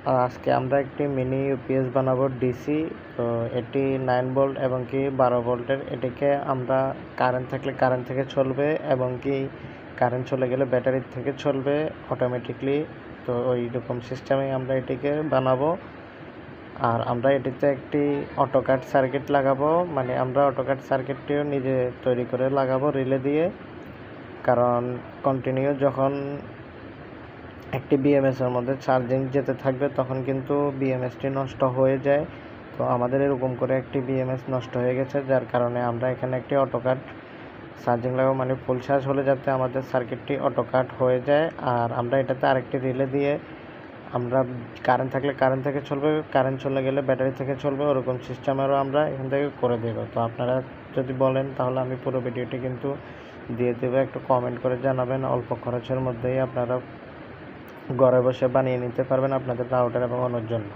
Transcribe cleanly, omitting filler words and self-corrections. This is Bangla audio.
আজকে আমরা একটি মিনি ইউপিএস বানাবো ডিসি। তো এটি 9 ভোল্ট এবং কি 12 ভোল্টের। এটিকে আমরা কারেন্ট থাকলে কারেন্ট থেকে চলবে এবং কি কারেন্ট চলে গেলে ব্যাটারি থেকে চলবে অটোমেটিকলি। তো ওই রকম সিস্টেমে আমরা এটিকে বানাবো। আর আমরা এটিতে একটি অটোকাট সার্কিট লাগাবো, মানে আমরা অটোকাট সার্কিটটিও নিজে তৈরি করে লাগাবো রিলে দিয়ে। কারণ কন্টিনিউ যখন একটি বিএমএসের মধ্যে চার্জিং যেতে থাকবে তখন কিন্তু বিএমএসটি নষ্ট হয়ে যায়। তো আমাদের এরকম করে একটি বিএমএস নষ্ট হয়ে গেছে, যার কারণে আমরা এখানে একটি অটোকাট চার্জিং লাগাবো, মানে ফুল চার্জ হলে যাতে আমাদের সার্কিটটি অটোকাট হয়ে যায়। আর আমরা এটাতে আরেকটি রিলে দিয়ে আমরা কারেন্ট থাকলে কারেন্ট থেকে চলবে, কারেন্ট চলে গেলে ব্যাটারি থেকে চলবে, ওরকম সিস্টেমেরও আমরা এখান থেকে করে দেবো। তো আপনারা যদি বলেন তাহলে আমি পুরো ভিডিওটি কিন্তু দিয়ে দেবো। একটু কমেন্ট করে জানাবেন। অল্প খরচের মধ্যেই আপনারা ঘরে বসে বানিয়ে নিতে পারবেন আপনাদের রাউটার এবং অন্যের জন্য।